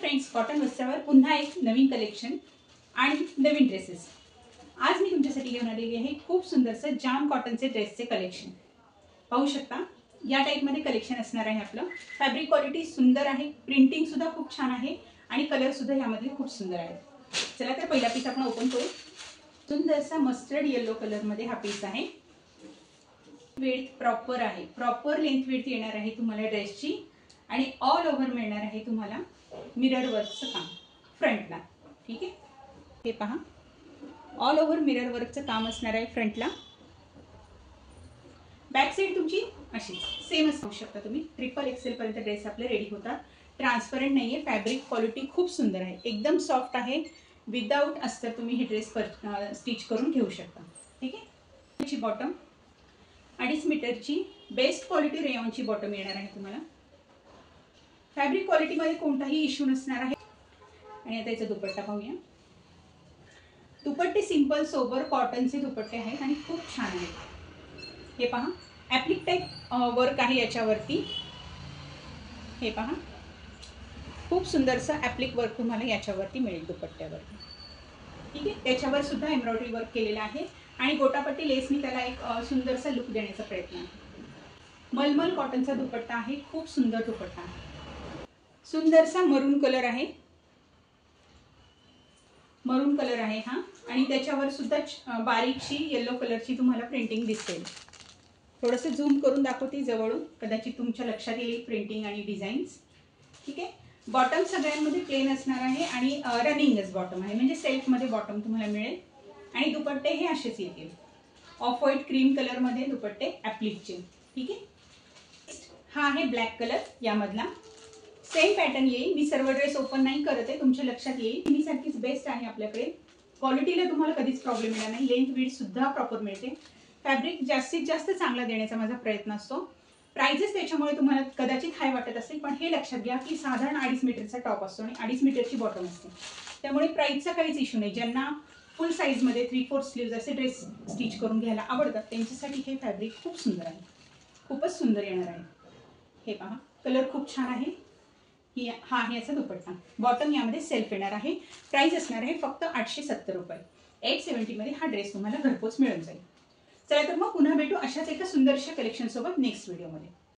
Friends, cotton वस्त्रावर पुन्हा एक नवीन collection आणि नवीन ड्रेसेस। आज मी तुमच्यासाठी घेऊन आलेली आहे खूप सुंदरसं जाम कॉटनचे ड्रेसचे कलेक्शन। पाहू शकता या टाइप मध्ये कलेक्शन असणार आहे आपलं। फॅब्रिक क्वालिटी सुंदर आहे, प्रिंटिंग सुद्धा खूप छान आहे आणि कलर सुद्धा यामध्ये खूप सुंदर आहे। चला तर पहिला पीस आपण ओपन करू। सुंदरसा मस्टर्ड येलो कलर मध्ये हा पीस आहे। विड्थ प्रॉपर आहे, प्रॉपर लेंथ विड्थ येणार आहे तुम्हाला ड्रेसची आणि ऑल ओव्हर मिळणार आहे तुम्हाला मिरर वर्कचं काम फ्रंटला। ठीक आहे, हे पहा ऑल ओव्हर मिरर वर्कचं काम असणार आहे फ्रंटला। बॅक साइड तुमची अशी सेमच होऊ शकता तुम्ही। ट्रिपल एक्सेल पर्यंत ड्रेस आपले रेडी होतात। ट्रान्सपरंट नाहीये, फॅब्रिक क्वालिटी खूप सुंदर आहे, एकदम सॉफ्ट आहे। विदाउट अस्तर तुम्ही हे ड्रेस स्टिच करून घेऊ शकता। ठीक आहे, त्याची बॉटम 2.5 मीटरची बेस्ट क्वालिटी रेयॉनची बॉटम येणार आहे तुम्हाला। फॅब्रिक क्वालिटी मध्ये कोणताही इश्यू नसणार आहे। आणि आता याचा दुपट्टा पाहूया। दुपट्टे सिंपल सोबर कॉटनचे दुपट्टे आहेत आणि खूप छान आहेत। हे पहा ॲप्लिक टाइप वर्क आहे याच्यावरती। हे पहा खूप सुंदरसं ॲप्लिक वर्क तुम्हाला याच्यावरती मिळेल दुपट्ट्यावरती। ठीक आहे, त्याच्यावर सुद्धा एम्ब्रॉयडरी वर्क केलेला आहे आणि गोटापट्टी लेसनी त्याला एक सुंदरसा लुक देण्याचा प्रयत्न आहे। मलमल कॉटनचा दुपट्टा आहे, खूप सुंदर दुपट्टा आहे। सुंदरसा मरून कलर आहे, मरून कलर आहे हा आणि त्याच्यावर सुद्धा बारीकशी येलो कलरची तुम्हाला प्रिंटिंग दिसेल। थोडंसं झूम करून दाखवते जवळून, कदाचित तुमच्या लक्षात येईल प्रिंटिंग आणि डिझाईन्स। ठीक आहे, बॉटम सगळ्यांमध्ये प्लेन असणार आहे आणि रनिंगच बॉटम आहे, म्हणजे सेल्फमध्ये बॉटम तुम्हाला मिळेल आणि दुपट्टे हे असेच येतील ऑफ व्हाईट क्रीम कलरमध्ये दुपट्टे ॲप्लिकचे। ठीक आहे, हा आहे ब्लॅक कलर, यामधला सेम पॅटर्न येईल। मी सर्व ड्रेस ओपन नाही करत आहे, तुमच्या लक्षात येईल मी सारखीच बेस्ट आहे आपल्याकडे। क्वालिटीला तुम्हाला कधीच प्रॉब्लेम येणार नाही, लेंथ विड्थ सुद्धा प्रॉपर मिळते। फॅब्रिक जास्तीत जास्त चांगला देण्याचा माझा प्रयत्न असतो। प्राइजेस त्याच्यामुळे तुम्हाला कदाचित हाय वाटत असेल, पण हे लक्षात घ्या की साधारण 2.5 मीटरचा टॉप असतो आणि 2.5 मीटरची बॉटम असते, त्यामुळे प्राइसचा काहीच इश्यू नाही। ज्यांना फुल साईजमध्ये 3/4 स्लीव्ज असे ड्रेस स्टिच करून घ्यायला आवडतात त्यांच्यासाठी हे फॅब्रिक खूप सुंदर आहे, खूपच सुंदर येणार आहे। हे पहा कलर खूप छान आहे। हा आहे याचा दुपट्टा, बॉटम यामध्ये सेल्फ येणार आहे। प्राइस असणार आहे फक्त 870 रुपये। 870 मध्ये हा ड्रेस तुम्हाला घरपोच मिळून जाईल। चला तर मग पुन्हा भेटू अशाच एका सुंदरशा कलेक्शन सोबत नेक्स्ट व्हिडिओमध्ये।